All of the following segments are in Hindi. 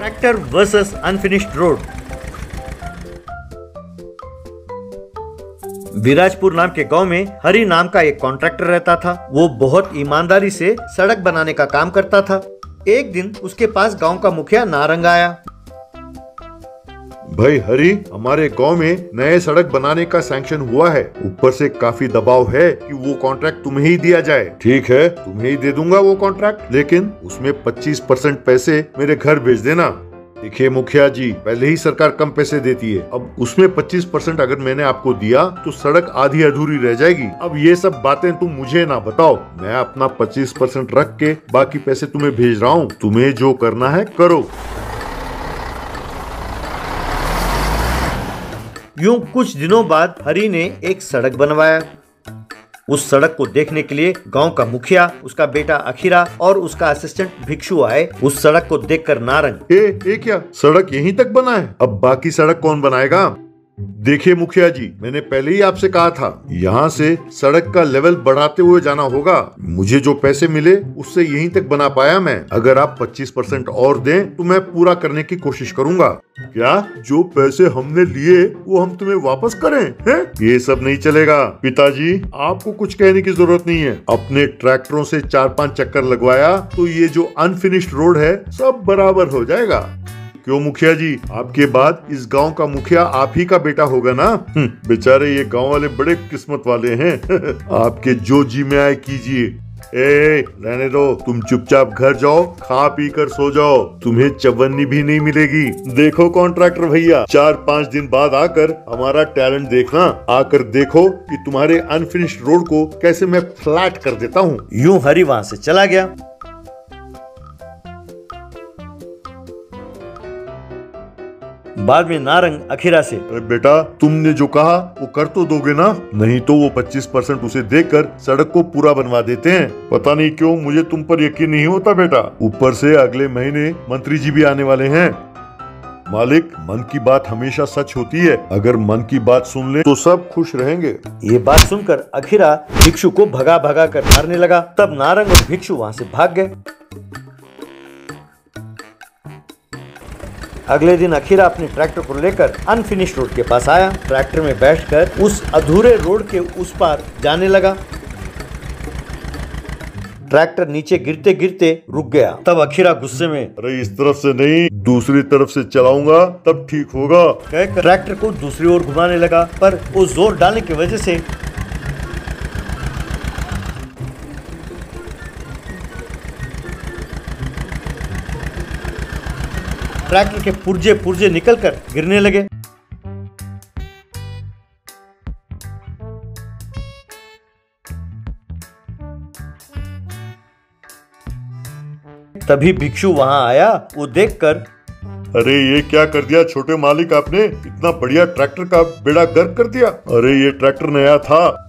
Tractor versus unfinished road. Virajpur नाम के गांव में हरि नाम का एक कॉन्ट्रैक्टर रहता था। वो बहुत ईमानदारी से सड़क बनाने का काम करता था। एक दिन उसके पास गांव का मुखिया नारंग आया। भाई हरी, हमारे गांव में नए सड़क बनाने का सैंक्शन हुआ है। ऊपर से काफी दबाव है कि वो कॉन्ट्रैक्ट तुम्हें ही दिया जाए। ठीक है, तुम्हें ही दे दूंगा वो कॉन्ट्रैक्ट, लेकिन उसमें 25% पैसे मेरे घर भेज देना। देखिए मुखिया जी, पहले ही सरकार कम पैसे देती है, अब उसमें 25% अगर मैंने आपको दिया तो सड़क आधी अधूरी रह जाएगी। अब ये सब बातें तुम मुझे ना बताओ, मैं अपना 25% रख के बाकी पैसे तुम्हें भेज रहा हूँ। तुम्हें जो करना है करो। यूं कुछ दिनों बाद हरि ने एक सड़क बनवाया। उस सड़क को देखने के लिए गांव का मुखिया, उसका बेटा अखीरा और उसका असिस्टेंट भिक्षु आए। उस सड़क को देखकर नारंग, ए क्या सड़क यहीं तक बना है? अब बाकी सड़क कौन बनाएगा? देखिए मुखिया जी, मैंने पहले ही आपसे कहा था, यहाँ से सड़क का लेवल बढ़ाते हुए जाना होगा। मुझे जो पैसे मिले उससे यहीं तक बना पाया मैं। अगर आप 25% और दें तो मैं पूरा करने की कोशिश करूंगा। क्या जो पैसे हमने लिए वो हम तुम्हें वापस करें? हैं? ये सब नहीं चलेगा। पिताजी, आपको कुछ कहने की जरूरत नहीं है। अपने ट्रैक्टरों से 4-5 चक्कर लगवाया तो ये जो अनफिनिश्ड रोड है सब बराबर हो जाएगा। क्यों मुखिया जी, आपके बाद इस गांव का मुखिया आप ही का बेटा होगा ना? बेचारे ये गांव वाले बड़े किस्मत वाले हैं। आपके जो जी में आए कीजिए। रहने दो, तुम चुपचाप घर जाओ, खा पी कर सो जाओ, तुम्हें चवन्नी भी नहीं मिलेगी। देखो कॉन्ट्रैक्टर भैया, 4-5 दिन बाद आकर हमारा टैलेंट देखना। आकर देखो कि तुम्हारे अनफिनिश्ड रोड को कैसे मैं फ्लैट कर देता हूँ। यूं हरि वहाँ से चला गया। बाद में नारंग अखीरा से, अरे बेटा, तुमने जो कहा वो कर तो दोगे ना? नहीं तो वो 25% उसे देकर सड़क को पूरा बनवा देते हैं। पता नहीं क्यों मुझे तुम पर यकीन नहीं होता बेटा। ऊपर से अगले महीने मंत्री जी भी आने वाले हैं। मालिक, मन की बात हमेशा सच होती है। अगर मन की बात सुन ले तो सब खुश रहेंगे। ये बात सुनकर अखीरा भिक्षु को भगा भगा कर मारने लगा। तब नारंग और भिक्षु वहाँ से भाग गए। अगले दिन अखीरा अपने ट्रैक्टर को लेकर अनफिनिश्ड रोड के पास आया। ट्रैक्टर में बैठकर उस अधूरे रोड के उस पार जाने लगा। ट्रैक्टर नीचे गिरते गिरते रुक गया। तब अखीरा गुस्से में, अरे इस तरफ से नहीं, दूसरी तरफ से चलाऊंगा तब ठीक होगा, कहकर ट्रैक्टर को दूसरी ओर घुमाने लगा। पर वो जोर डालने की वजह से ट्रैक्टर के पुर्जे पुर्जे निकलकर गिरने लगे। तभी भिक्षु वहां आया। वो देखकर, अरे ये क्या कर दिया छोटे मालिक आपने? इतना बढ़िया ट्रैक्टर का बेड़ा गर्क कर दिया। अरे ये ट्रैक्टर नया था।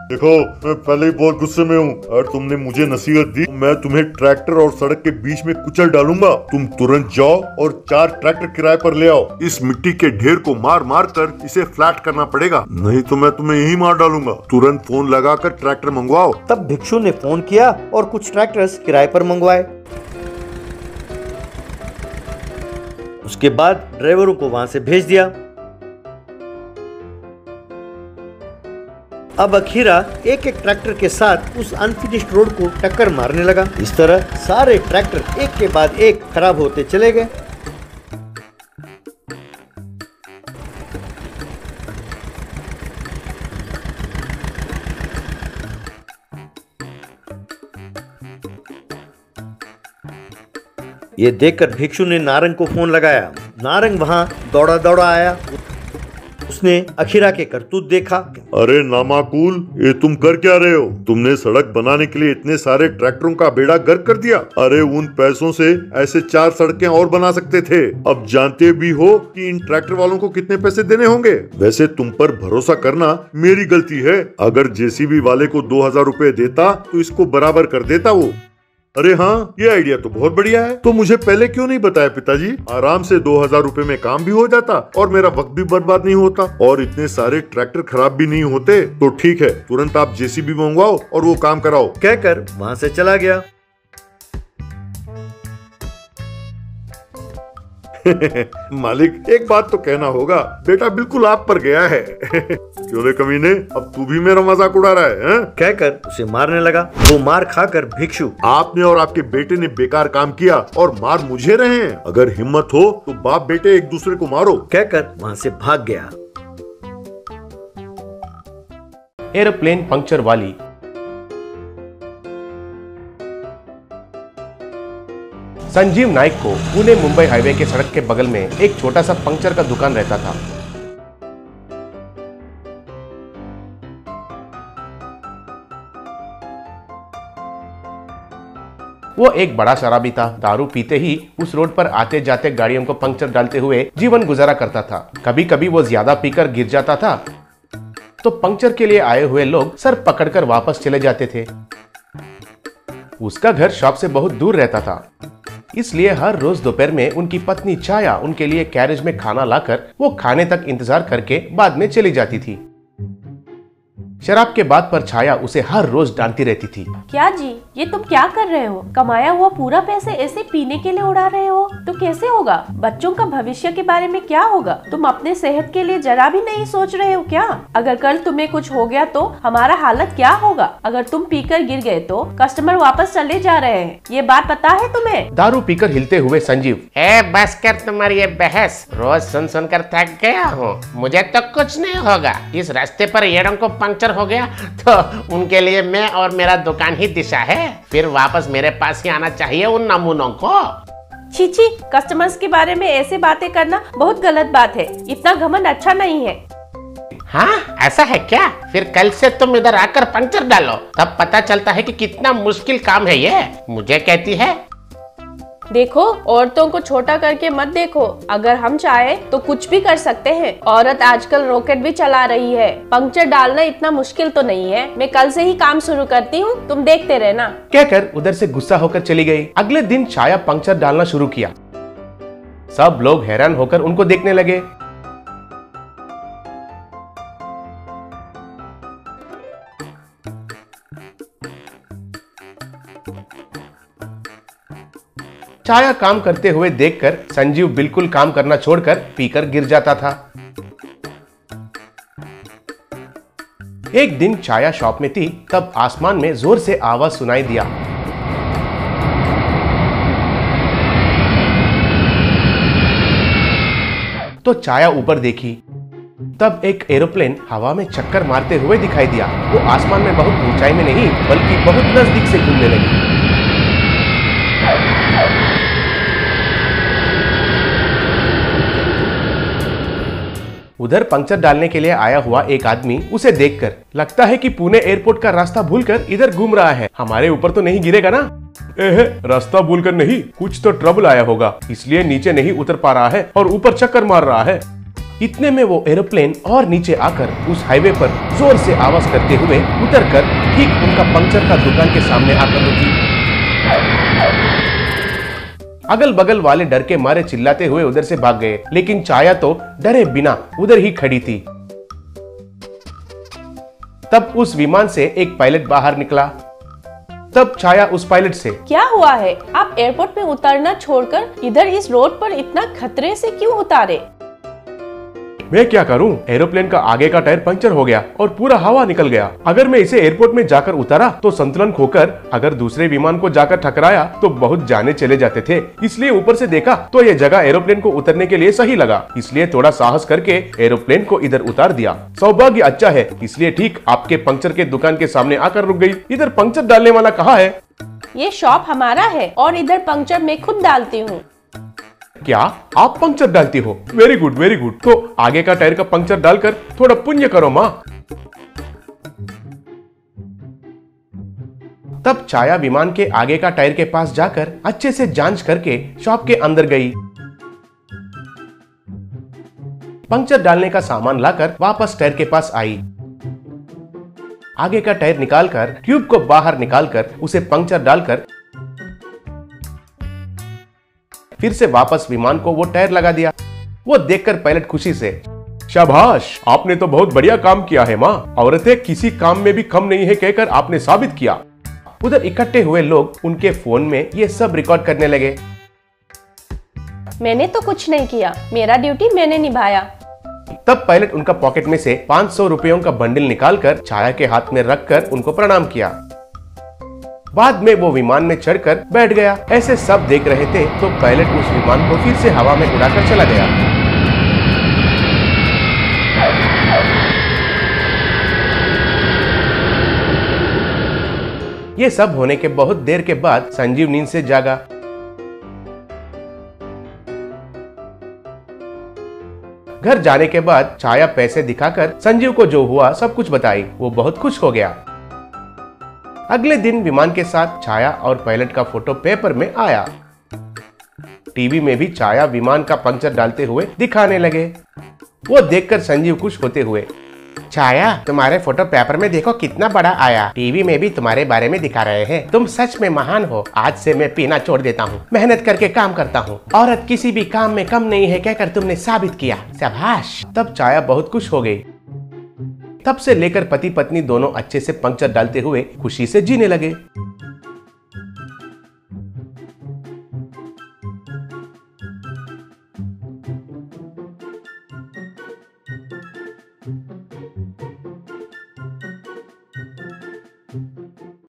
देखो, मैं पहले ही बहुत गुस्से में हूँ और तुमने मुझे नसीहत दी, मैं तुम्हें ट्रैक्टर और सड़क के बीच में कुचल डालूंगा। तुम तुरंत जाओ और 4 ट्रैक्टर किराए पर ले आओ। इस मिट्टी के ढेर को मार मार कर इसे फ्लैट करना पड़ेगा, नहीं तो मैं तुम्हें यही मार डालूंगा। तुरंत फोन लगाकर ट्रैक्टर मंगवाओ। तब भिक्षु ने फोन किया और कुछ ट्रैक्टर्स किराए पर मंगवाए। उसके बाद ड्राइवरों को वहां से भेज दिया। अब अखीरा एक एक ट्रैक्टर के साथ उस अनफिनिश्ड रोड को टक्कर मारने लगा। इस तरह सारे ट्रैक्टर एक के बाद एक खराब होते चले गए। ये देखकर भिक्षु ने नारंग को फोन लगाया। नारंग वहां दौड़ा दौड़ा आया। उसने अखीरा के करतूत देखा। अरे नामाकूल, ये तुम कर क्या रहे हो? तुमने सड़क बनाने के लिए इतने सारे ट्रैक्टरों का बेड़ा गर्क कर दिया। अरे उन पैसों से ऐसे 4 सड़कें और बना सकते थे। अब जानते भी हो कि इन ट्रैक्टर वालों को कितने पैसे देने होंगे। वैसे तुम पर भरोसा करना मेरी गलती है। अगर जेसीबी वाले को 2000 रुपए देता तो इसको बराबर कर देता वो। अरे हाँ, ये आइडिया तो बहुत बढ़िया है। तो मुझे पहले क्यों नहीं बताया पिताजी? आराम से 2000 रुपए में काम भी हो जाता और मेरा वक्त भी बर्बाद नहीं होता और इतने सारे ट्रैक्टर खराब भी नहीं होते। तो ठीक है, तुरंत आप जेसीबी मंगवाओ और वो काम कराओ, कहकर वहां से चला गया। मालिक एक बात तो कहना होगा, बेटा बिल्कुल आप पर गया है। क्यों रे कमीने, अब तू भी मेरा मजाक उड़ा रहा है? कहकर उसे मारने लगा। वो मार खाकर भिक्षु, आपने और आपके बेटे ने बेकार काम किया और मार मुझे रहे हैं। अगर हिम्मत हो तो बाप बेटे एक दूसरे को मारो, कहकर वहाँ से भाग गया। एरोप्लेन पंक्चर वाली। संजीव नाइक को पुणे मुंबई हाईवे के सड़क के बगल में एक छोटा सा पंक्चर का दुकान रहता था। वो एक बड़ा शराबी था। दारू पीते ही उस रोड पर आते जाते गाड़ियों को पंक्चर डालते हुए जीवन गुजारा करता था। कभी कभी वो ज्यादा पीकर गिर जाता था तो पंक्चर के लिए आए हुए लोग सर पकड़कर वापस चले जाते थे। उसका घर शॉप से बहुत दूर रहता था, इसलिए हर रोज दोपहर में उनकी पत्नी छाया उनके लिए कैरेज में खाना लाकर वो खाने तक इंतजार करके बाद में चली जाती थी। शराब के बात पर छाया उसे हर रोज डांटती रहती थी। क्या जी, ये तुम क्या कर रहे हो? कमाया हुआ पूरा पैसे ऐसे पीने के लिए उड़ा रहे हो तो कैसे होगा? बच्चों का भविष्य के बारे में क्या होगा? तुम अपने सेहत के लिए जरा भी नहीं सोच रहे हो क्या? अगर कल तुम्हें कुछ हो गया तो हमारा हालत क्या होगा? अगर तुम पीकर गिर गए तो कस्टमर वापस चले जा रहे हैं, ये बात पता है तुम्हें? दारू पीकर हिलते हुए संजीव, बस कर तुम्हारी ये बहस, रोज सुन सुन कर थक गया हूँ। मुझे तो कुछ नहीं होगा। इस रास्ते पर येड़ों को पंक्चर हो गया तो उनके लिए मैं और मेरा दुकान ही दिशा है। फिर वापस मेरे पास ही आना चाहिए उन नमूनों को। छी, कस्टमर्स के बारे में ऐसे बातें करना बहुत गलत बात है। इतना घमंड अच्छा नहीं है। हाँ, ऐसा है क्या? फिर कल से तुम इधर आकर पंक्चर डालो, तब पता चलता है कि कितना मुश्किल काम है ये। मुझे कहती है देखो, औरतों को छोटा करके मत देखो। अगर हम चाहे तो कुछ भी कर सकते हैं। औरत आजकल रॉकेट भी चला रही है। पंक्चर डालना इतना मुश्किल तो नहीं है। मैं कल से ही काम शुरू करती हूँ, तुम देखते रहना। कहकर उधर से गुस्सा होकर चली गई। अगले दिन छाया पंक्चर डालना शुरू किया। सब लोग हैरान होकर उनको देखने लगे। छाया काम करते हुए देखकर संजीव बिल्कुल काम करना छोड़कर पीकर गिर जाता था। एक दिन छाया शॉप में थी, तब आसमान में जोर से आवाज सुनाई दिया। तो छाया ऊपर देखी, तब एक एरोप्लेन हवा में चक्कर मारते हुए दिखाई दिया। वो आसमान में बहुत ऊंचाई में नहीं बल्कि बहुत नजदीक से घूमने लगी। उधर पंक्चर डालने के लिए आया हुआ एक आदमी उसे देखकर लगता है कि पुणे एयरपोर्ट का रास्ता भूलकर इधर घूम रहा है। हमारे ऊपर तो नहीं गिरेगा ना? रास्ता भूलकर नहीं, कुछ तो ट्रबल आया होगा, इसलिए नीचे नहीं उतर पा रहा है और ऊपर चक्कर मार रहा है। इतने में वो एरोप्लेन और नीचे आकर उस हाईवे पर जोर से आवाज करते हुए उतरकर ठीक उनका पंक्चर का दुकान के सामने आकर रुकी। अगल बगल वाले डर के मारे चिल्लाते हुए उधर से भाग गए, लेकिन छाया तो डरे बिना उधर ही खड़ी थी। तब उस विमान से एक पायलट बाहर निकला। तब छाया उस पायलट से, क्या हुआ है? आप एयरपोर्ट में उतरना छोड़कर इधर इस रोड पर इतना खतरे से क्यों उतारे? मैं क्या करूं? एरोप्लेन का आगे का टायर पंक्चर हो गया और पूरा हवा निकल गया। अगर मैं इसे एयरपोर्ट में जाकर उतारा तो संतुलन खोकर अगर दूसरे विमान को जाकर टकराया तो बहुत जाने चले जाते थे। इसलिए ऊपर से देखा तो ये जगह एरोप्लेन को उतरने के लिए सही लगा, इसलिए थोड़ा साहस करके एरोप्लेन को इधर उतार दिया। सौभाग्य अच्छा है, इसलिए ठीक आपके पंक्चर के दुकान के सामने आकर रुक गई। इधर पंक्चर डालने वाला कहाँ है? ये शॉप हमारा है और इधर पंक्चर मैं खुद डालती हूँ। क्या आप पंक्चर डालती हो? Very good very good. तो आगे का टायर का पंक्चर डालकर थोड़ा पुण्य करो माँ। तब छाया विमान के आगे का टायर के पास जाकर अच्छे से जांच करके शॉप के अंदर गई। पंक्चर डालने का सामान लाकर वापस टायर के पास आई। आगे का टायर निकालकर ट्यूब को बाहर निकालकर उसे पंक्चर डालकर फिर से वापस विमान को वो टायर लगा दिया। वो देखकर पायलट खुशी से, शाबाश, आपने तो बहुत बढ़िया काम किया है माँ। औरतें किसी काम में भी कम नहीं है कहकर आपने साबित किया। उधर इकट्ठे हुए लोग उनके फोन में ये सब रिकॉर्ड करने लगे। मैंने तो कुछ नहीं किया, मेरा ड्यूटी मैंने निभाया। तब पायलट उनका पॉकेट में से 500 रुपयों का बंडल निकालकर छाया के हाथ में रखकर उनको प्रणाम किया। बाद में वो विमान में चढ़कर बैठ गया। ऐसे सब देख रहे थे तो पायलट उस विमान को फिर से हवा में उड़ाकर चला गया। ये सब होने के बहुत देर के बाद संजीव नींद से जागा। घर जाने के बाद छाया पैसे दिखाकर संजीव को जो हुआ सब कुछ बताई। वो बहुत खुश हो गया। अगले दिन विमान के साथ छाया और पायलट का फोटो पेपर में आया। टीवी में भी छाया विमान का पंक्चर डालते हुए दिखाने लगे। वो देखकर संजीव खुश होते हुए, छाया, तुम्हारे फोटो पेपर में देखो कितना बड़ा आया। टीवी में भी तुम्हारे बारे में दिखा रहे हैं। तुम सच में महान हो। आज से मैं पीना छोड़ देता हूँ, मेहनत करके काम करता हूँ। औरत किसी भी काम में कम नहीं है कहकर तुमने साबित किया। शाबाश। तब छाया बहुत खुश हो गई। तब से लेकर पति पत्नी दोनों अच्छे से पंक्चर डालते हुए खुशी से जीने लगे।